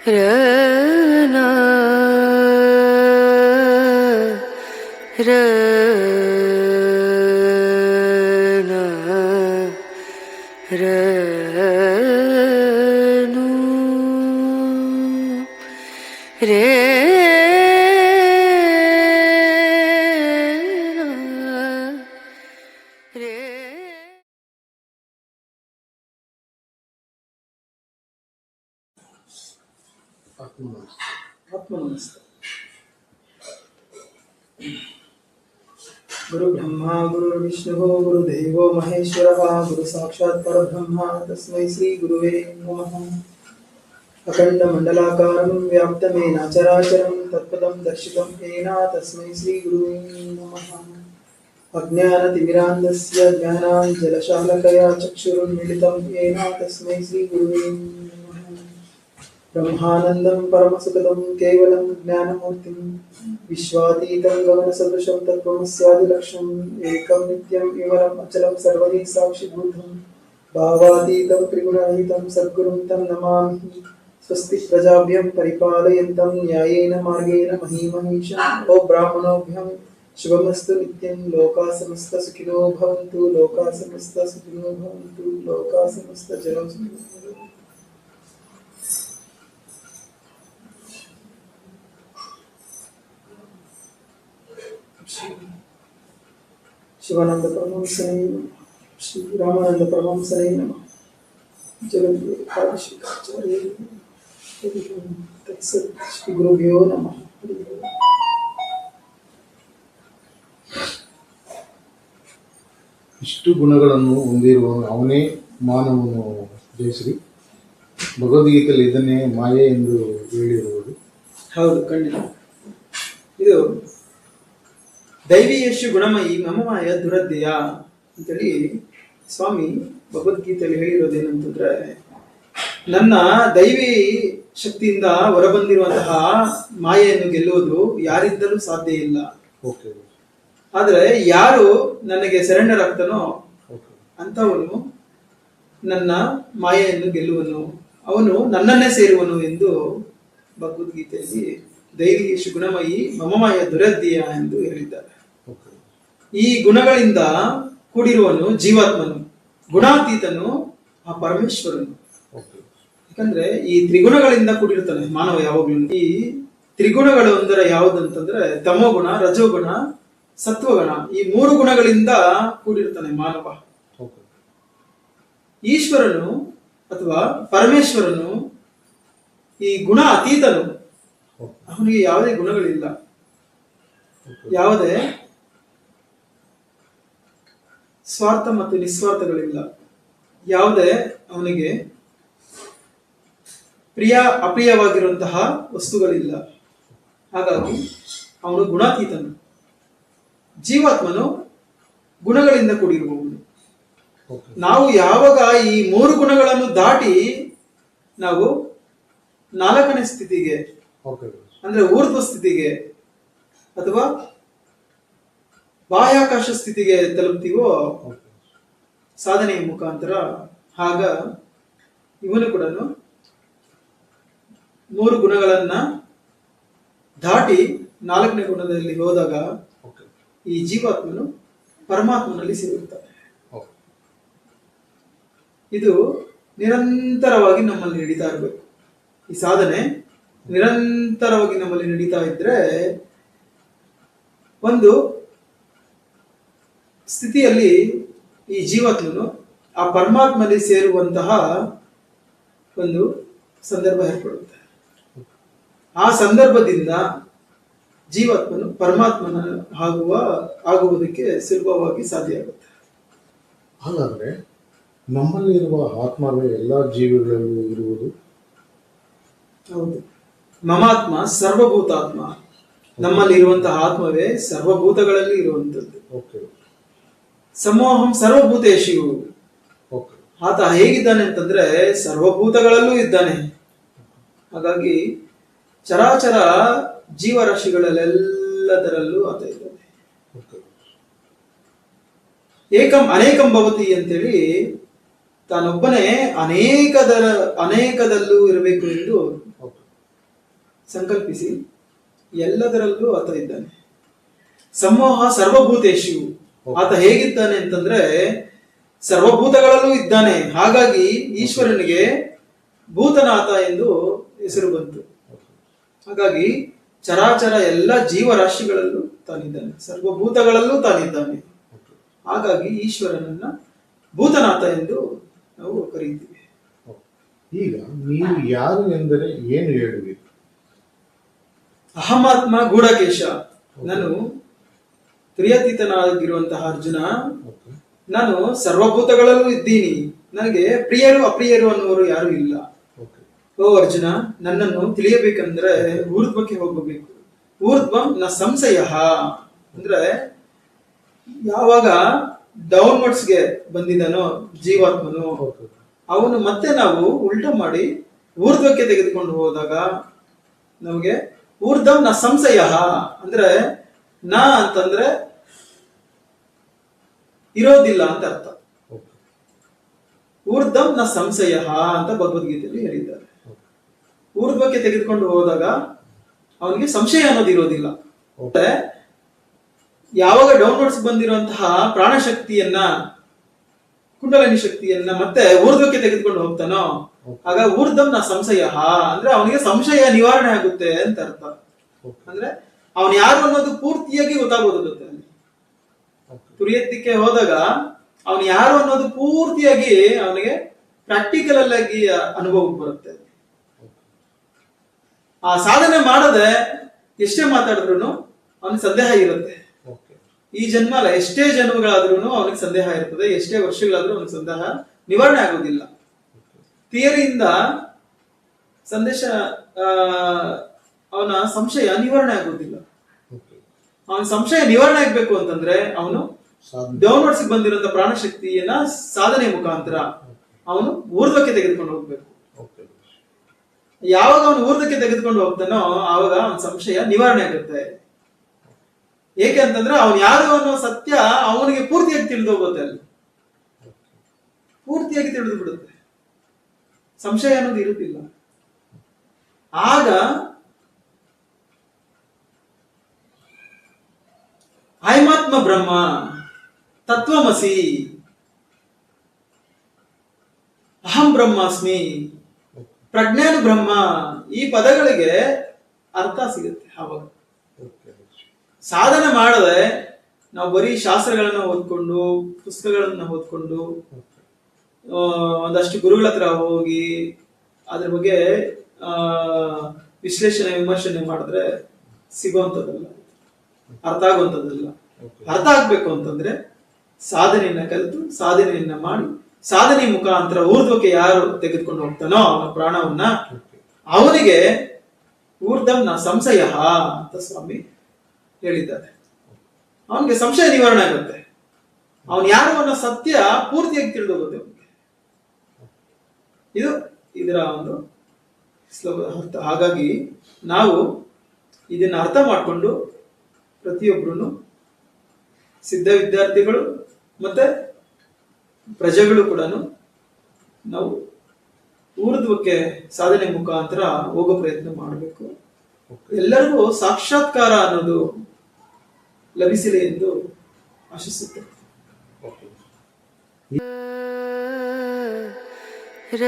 ರನಾ ರನಾ ರನು ರೇ आत्मनमस्ते। गुरु ब्रह्मा गुरु विष्णु गुरुदेवो महेश्वरः गुरु साक्षात् परब्रह्म तस्मै श्री गुरुवे नमः। अखंड मंडलाकारं व्याप्तमेन चराचरं तत्पदं दर्शितं येन तस्मै श्री गुरुवे नमः। अज्ञानतिमिरान्धस्य ज्ञानाञ्जनशलाकया चक्षुरुन्मीलितं येन तस्मै श्री गुरुवे नमः। ब्रह्मानन्दं परमसुखदं केवलं ज्ञानमूर्तिं विश्वातीतं गगनसदृशं तत्त्वमस्यादिलक्ष्यम् एकं नित्यं विमलम् अचलं सर्वदि साक्षिभूतं भावातीतं त्रिगुणरहितं सद्गुरुं तं नमामि। स्वस्ति प्रजाभ्यं परिपालयन्तं न्यायेन मार्गेण महीमहीषम्। ओ ब्राह्मणोभ्यं शुभमस्तु नित्यं। लोकाः समस्ताः सुखिनो भवन्तु। लोकाः समस्ताः सुखिनो भवन्तु। लोकाः समस्ताः जनो सुखिनो भवन्तु। शिवानंद परमहंसने नमः। श्री रामानंद परमहंसने नमः। जगद्गुरु आदिशंकराचार्य तत्सत्। श्री गुरुभ्यो नमः। ಇಷ್ಟು ಗುಣಗಳನ್ನು ಹೊಂದಿರುವ ಅವನೇ ಮಾನವನು ಜಯಶ್ರೀ. ಭಗವದ್ಗೀತೆಯಲ್ಲಿ ಇದನ್ನೇ ಮಾಯೆ ಎಂದು ಹೇಳಿರುವುದು. ಹೌದು, ಖಂಡಿತ. ಇದು ದೈವೀಯಶು ಗುಣಮಯಿ ಮಮಮಾಯ ದುರದ್ಯಯ ಅಂತೇಳಿ ಸ್ವಾಮಿ ಭಗವದ್ಗೀತೆಯಲ್ಲಿ ಹೇಳಿರೋದೇನಂತಂದ್ರೆ, ನನ್ನ ದೈವಿ ಶಕ್ತಿಯಿಂದ ಹೊರಬಂದಿರುವಂತಹ ಮಾಯೆಯನ್ನು ಗೆಲ್ಲುವುದು ಯಾರಿಂದಲೂ ಸಾಧ್ಯ ಇಲ್ಲ. ಆದ್ರೆ ಯಾರು ನನಗೆ ಸರೆಂಡರ್ ಆಗ್ತಾನೋ ಅಂತವನು ನನ್ನ ಮಾಯೆಯನ್ನು ಗೆಲ್ಲುವನು, ಅವನು ನನ್ನನ್ನೇ ಸೇರುವನು ಎಂದು ಭಗವದ್ಗೀತೆಯಲ್ಲಿ ದೈವೀಯಶು ಗುಣಮಯಿ ಮಮಮಾಯ ದುರದ್ಯಯ ಎಂದು ಹೇಳಿದ್ದಾರೆ. ಈ ಗುಣಗಳಿಂದ ಕೂಡಿರುವನು ಜೀವಾತ್ಮನು, ಗುಣಾತೀತನು ಆ ಪರಮೇಶ್ವರನು. ಯಾಕಂದ್ರೆ ಈ ತ್ರಿಗುಣಗಳಿಂದ ಕೂಡಿರ್ತಾನೆ ಮಾನವ ಯಾವಾಗ್ಲೂ. ಈ ತ್ರಿಗುಣಗಳು ಅಂದರೆ ಯಾವುದಂತಂದ್ರೆ ತಮೋಗುಣ, ರಜೋಗುಣ, ಸತ್ವಗುಣ, ಈ ಮೂರು ಗುಣಗಳಿಂದ ಕೂಡಿರ್ತಾನೆ ಮಾನವ. ಈಶ್ವರನು ಅಥವಾ ಪರಮೇಶ್ವರನು ಈ ಗುಣ ಅತೀತನು. ಅವನಿಗೆ ಯಾವುದೇ ಗುಣಗಳಿಲ್ಲ, ಯಾವುದೇ ಸ್ವಾರ್ಥ ಮತ್ತು ನಿಸ್ವಾರ್ಥಗಳಿಲ್ಲ, ಯಾವುದೇ ಅವನಿಗೆ ಪ್ರಿಯ ಅಪ್ರಿಯವಾಗಿರುವಂತಹ ವಸ್ತುಗಳಿಲ್ಲ. ಹಾಗಾಗಿ ಅವನು ಗುಣಾತೀತನು. ಜೀವಾತ್ಮನು ಗುಣಗಳಿಂದ ಕೂಡಿರುವವನು. ನಾವು ಯಾವಾಗ ಈ ಮೂರು ಗುಣಗಳನ್ನು ದಾಟಿ ನಾವು ನಾಲ್ಕನೇ ಸ್ಥಿತಿಗೆ ಅಂದ್ರೆ ಊರ್ಧ್ವ ಸ್ಥಿತಿಗೆ ಅಥವಾ ಬಾಹ್ಯಾಕಾಶ ಸ್ಥಿತಿಗೆ ತಲುಪ್ತೀವೋ ಸಾಧನೆಯ ಮುಖಾಂತರ, ಆಗ ಇವನು ಕೂಡ ಮೂರು ಗುಣಗಳನ್ನ ದಾಟಿ ನಾಲ್ಕನೇ ಗುಣದಲ್ಲಿ ಹೋದಾಗ ಈ ಜೀವಾತ್ಮನು ಪರಮಾತ್ಮನಲ್ಲಿ ಸೇರುತ್ತಾನೆ. ಇದು ನಿರಂತರವಾಗಿ ನಮ್ಮಲ್ಲಿ ನಡೀತಾ ಇರಬೇಕು. ಈ ಸಾಧನೆ ನಿರಂತರವಾಗಿ ನಮ್ಮಲ್ಲಿ ನಡೀತಾ ಇದ್ರೆ ಒಂದು ಸ್ಥಿತಿಯಲ್ಲಿ ಈ ಜೀವಾತ್ಮನು ಆ ಪರಮಾತ್ಮನಲ್ಲಿ ಸೇರುವಂತಹ ಒಂದು ಸಂದರ್ಭ ಏರ್ಪಡುತ್ತೆ. ಆ ಸಂದರ್ಭದಿಂದ ಜೀವಾತ್ಮನು ಪರಮಾತ್ಮನ ಆಗುವುದಕ್ಕೆ ಸುಲಭವಾಗಿ ಸಾಧ್ಯ ಆಗುತ್ತೆ. ಹಾಗಾದ್ರೆ ನಮ್ಮಲ್ಲಿರುವ ಆತ್ಮವೇ ಎಲ್ಲ ಜೀವಿಗಳಲ್ಲೂ ಇರುವುದು? ಹೌದು. ಮಮಾತ್ಮ ಸರ್ವಭೂತಾತ್ಮ. ನಮ್ಮಲ್ಲಿ ಇರುವಂತಹ ಆತ್ಮವೇ ಸರ್ವಭೂತಗಳಲ್ಲಿ ಇರುವಂತದ್ದು. ಸಮೋಹಂ ಸರ್ವಭೂತೇಶು. ಆತ ಹೇಗಿದ್ದಾನೆ ಅಂತಂದ್ರೆ ಸರ್ವಭೂತಗಳಲ್ಲೂ ಇದ್ದಾನೆ. ಹಾಗಾಗಿ ಚರಾಚರ ಜೀವರಾಶಿಗಳಲ್ಲೆಲ್ಲದರಲ್ಲೂ ಆತ ಇದ್ದಾನೆ. ಏಕಂ ಅನೇಕಂ ಭವತಿ ಅಂತೇಳಿ ತಾನೊಬ್ಬನೇ ಅನೇಕದಲ್ಲೂ ಇರಬೇಕು ಎಂದು ಸಂಕಲ್ಪಿಸಿ. ಎಲ್ಲದರಲ್ಲೂ ಆತ ಇದ್ದಾನೆ. ಸಮೋಹ ಸರ್ವಭೂತೇಶು. ಆತ ಹೇಗಿದ್ದಾನೆ ಅಂತಂದ್ರೆ ಸರ್ವಭೂತಗಳಲ್ಲೂ ಇದ್ದಾನೆ. ಹಾಗಾಗಿ ಈಶ್ವರನಿಗೆ ಭೂತನಾಥ ಎಂದು ಹೆಸರು ಬಂತು. ಹಾಗಾಗಿ ಚರಾಚರ ಎಲ್ಲ ಜೀವರಾಶಿಗಳಲ್ಲೂ ತಾನಿದ್ದಾನೆ, ಸರ್ವಭೂತಗಳಲ್ಲೂ ತಾನಿದ್ದಾನೆ. ಹಾಗಾಗಿ ಈಶ್ವರನನ್ನ ಭೂತನಾಥ ಎಂದು ನಾವು ಕರೀತೀವಿ. ಈಗ ನೀವು ಯಾರು ಎಂದರೆ ಏನು ಹೇಳುವಿರಿ? ಅಹಮಾತ್ಮ ಗೂಢಕೇಶ. ನಾನು ಪ್ರಿಯತೀತನಾಗಿರುವಂತಹ ಅರ್ಜುನ. ನಾನು ಸರ್ವಭೂತಗಳಲ್ಲೂ ಇದ್ದೀನಿ. ನನಗೆ ಪ್ರಿಯರು ಅಪ್ರಿಯರು ಅನ್ನುವರು ಯಾರು ಇಲ್ಲ. ಓ ಅರ್ಜುನ, ನನ್ನನ್ನು ತಿಳಿಯಬೇಕಂದ್ರೆ ಊರ್ಧ್ವಕ್ಕೆ ಹೋಗಬೇಕು. ಊರ್ಧ್ವಂ ನ ಸಂಶಯ ಅಂದ್ರೆ ಯಾವಾಗ ಡೌನ್ವರ್ಡ್ಸ್ಗೆ ಬಂದಿದ್ದಾನೋ ಜೀವಾತ್ಮನು, ಅವನು ಮತ್ತೆ ನಾವು ಉಲ್ಟಾ ಮಾಡಿ ಊರ್ಧ್ವಕ್ಕೆ ತೆಗೆದುಕೊಂಡು ಹೋದಾಗ ನಮಗೆ ಊರ್ಧ್ವಂ ನ ಸಂಶಯ ಅಂದ್ರೆ ನ ಅಂತಂದ್ರೆ ಇರೋದಿಲ್ಲ ಅಂತ ಅರ್ಥ. ಊರ್ಧ್ವಂ ನ ಸಂಶಯ ಅಂತ ಭಗವದ್ಗೀತೆಯಲ್ಲಿ ಹೇಳಿದ್ದಾರೆ. ಊರ್ಧ್ವಕ್ಕೆ ತೆಗೆದುಕೊಂಡು ಹೋದಾಗ ಅವನಿಗೆ ಸಂಶಯ ಅನ್ನೋದು ಇರೋದಿಲ್ಲ. ಯಾವಾಗ ಡೌನ್ವರ್ಡ್ಸ್ ಬಂದಿರುವಂತಹ ಪ್ರಾಣಶಕ್ತಿಯನ್ನ, ಕುಂಡಲಿನಿ ಶಕ್ತಿಯನ್ನ ಮತ್ತೆ ಊರ್ಧ್ವಕ್ಕೆ ತೆಗೆದುಕೊಂಡು ಹೋಗ್ತಾನೋ ಆಗ ಊರ್ಧ್ವಂ ನ ಸಂಶಯ ಅಂದ್ರೆ ಅವನಿಗೆ ಸಂಶಯ ನಿವಾರಣೆ ಆಗುತ್ತೆ ಅಂತ ಅರ್ಥ. ಅಂದ್ರೆ ಅವನು ಯಾರು ಅನ್ನೋದು ಪೂರ್ತಿಯಾಗಿ ಗೊತ್ತಾಗೋದುತ್ತೆ. ಅಲ್ಲಿ ತುರಿಯತ್ತಿಕ್ಕೆ ಹೋದಾಗ ಅವನು ಯಾರು ಅನ್ನೋದು ಪೂರ್ತಿಯಾಗಿ ಅವನಿಗೆ ಪ್ರಾಕ್ಟಿಕಲ್ ಆಗಿ ಅನುಭವಕ್ಕೆ ಬರುತ್ತೆ. ಆ ಸಾಧನೆ ಮಾಡದೆ ಎಷ್ಟೇ ಮಾತಾಡಿದ್ರು ಅವನಿಗೆ ಸಂದೇಹ ಇರುತ್ತೆ. ಈ ಜನ್ಮ ಅಲ್ಲ, ಎಷ್ಟೇ ಜನ್ಮಗಳಾದ್ರೂ ಅವನಿಗೆ ಸಂದೇಹ ಇರ್ತದೆ. ಎಷ್ಟೇ ವರ್ಷಗಳಾದ್ರೂ ಅವನಿಗೆ ಸಂದೇಹ ನಿವಾರಣೆ ಆಗೋದಿಲ್ಲ. ಥಿಯರಿಯಿಂದ ಸಂದೇಶ ಅವನ ಸಂಶಯ ನಿವಾರಣೆ ಆಗೋದಿಲ್ಲ. ಅವನ ಸಂಶಯ ನಿವಾರಣೆ ಆಗ್ಬೇಕು ಅಂತಂದ್ರೆ ಅವನು ಡೌನ್ವರ್ಡ್ಸ್ ಬಂದಿರುವಂತ ಪ್ರಾಣಶಕ್ತಿಯನ್ನ ಸಾಧನೆ ಮುಖಾಂತರ ಅವನು ಊರ್ಧ್ವಕ್ಕೆ ತೆಗೆದುಕೊಂಡು ಹೋಗ್ಬೇಕು. ಯಾವಾಗ ಅವನು ಊರ್ಧ್ವಕ್ಕೆ ತೆಗೆದುಕೊಂಡು ಹೋಗ್ತಾನೋ ಆವಾಗ ಅವನ ಸಂಶಯ ನಿವಾರಣೆ ಆಗುತ್ತೆ. ಏಕೆ ಅಂತಂದ್ರೆ ಅವನು ಯಾರು ಅನ್ನೋ ಸತ್ಯ ಅವನಿಗೆ ಪೂರ್ತಿಯಾಗಿ ತಿಳಿದು ಹೋಗುತ್ತೆ. ಅಲ್ಲಿ ಪೂರ್ತಿಯಾಗಿ ತಿಳಿದು ಬಿಡುತ್ತೆ, ಸಂಶಯ ಅನ್ನೋದು ಇರುತ್ತಿಲ್ಲ. ಆಗ ಅಯಮಾತ್ಮ ಬ್ರಹ್ಮ, ತತ್ವಮಸಿ, ಅಹಂ ಬ್ರಹ್ಮಾಸ್ಮಿ, ಪ್ರಜ್ಞಾನು ಬ್ರಹ್ಮ, ಈ ಪದಗಳಿಗೆ ಅರ್ಥ ಸಿಗುತ್ತೆ. ಆವಾಗ ಸಾಧನೆ ಮಾಡದೆ ನಾವು ಬರೀ ಶಾಸ್ತ್ರಗಳನ್ನ ಓದ್ಕೊಂಡು, ಪುಸ್ತಕಗಳನ್ನ ಓದ್ಕೊಂಡು, ಒಂದಷ್ಟು ಗುರುಗಳ ಹತ್ರ ಹೋಗಿ ಅದ್ರ ಬಗ್ಗೆ ವಿಶ್ಲೇಷಣೆ ವಿಮರ್ಶನೆ ಮಾಡಿದ್ರೆ ಸಿಗುವಂಥದ್ದಲ್ಲ, ಅರ್ಥ ಆಗುವಂಥದ್ದಲ್ಲ. ಅರ್ಥ ಆಗ್ಬೇಕು ಅಂತಂದ್ರೆ ಸಾಧನೆಯನ್ನ ಕಲಿತು, ಸಾಧನೆಯನ್ನ ಮಾಡಿ, ಸಾಧನೆ ಮುಖಾಂತರ ಊರ್ಧ್ವಕ್ಕೆ ಯಾರು ತೆಗೆದುಕೊಂಡು ಹೋಗ್ತಾನೋ ಅವನ ಪ್ರಾಣವನ್ನ, ಅವನಿಗೆ ಊರ್ಧ್ವಂನ ಸಂಶಯ ಅಂತ ಸ್ವಾಮಿ ಹೇಳಿದ್ದಾರೆ. ಅವನಿಗೆ ಸಂಶಯ ನಿವಾರಣೆ ಆಗುತ್ತೆ. ಅವನು ಯಾರು ಅನ್ನೋ ಸತ್ಯ ಪೂರ್ತಿಯಾಗಿ ತಿಳಿದು ಹೋಗುತ್ತೆ ಅವನಿಗೆ. ಇದು ಇದರ ಒಂದು ಅರ್ಥ. ಹಾಗಾಗಿ ನಾವು ಇದನ್ನ ಅರ್ಥ ಮಾಡಿಕೊಂಡು ಪ್ರತಿಯೊಬ್ಬರು, ಸಿದ್ಧ ವಿದ್ಯಾರ್ಥಿಗಳು ಮತ್ತೆ ಪ್ರಜೆಗಳು ಕೂಡ ನಾವು ಊರ್ಧ್ವಕ್ಕೆ ಸಾಧನೆ ಮುಖಾಂತರ ಹೋಗೋ ಪ್ರಯತ್ನ ಮಾಡಬೇಕು. ಎಲ್ಲರಿಗೂ ಸಾಕ್ಷಾತ್ಕಾರ ಅನ್ನೋದು ಲಭಿಸಲಿ ಎಂದು ಆಶಿಸುತ್ತೇನೆ. ರ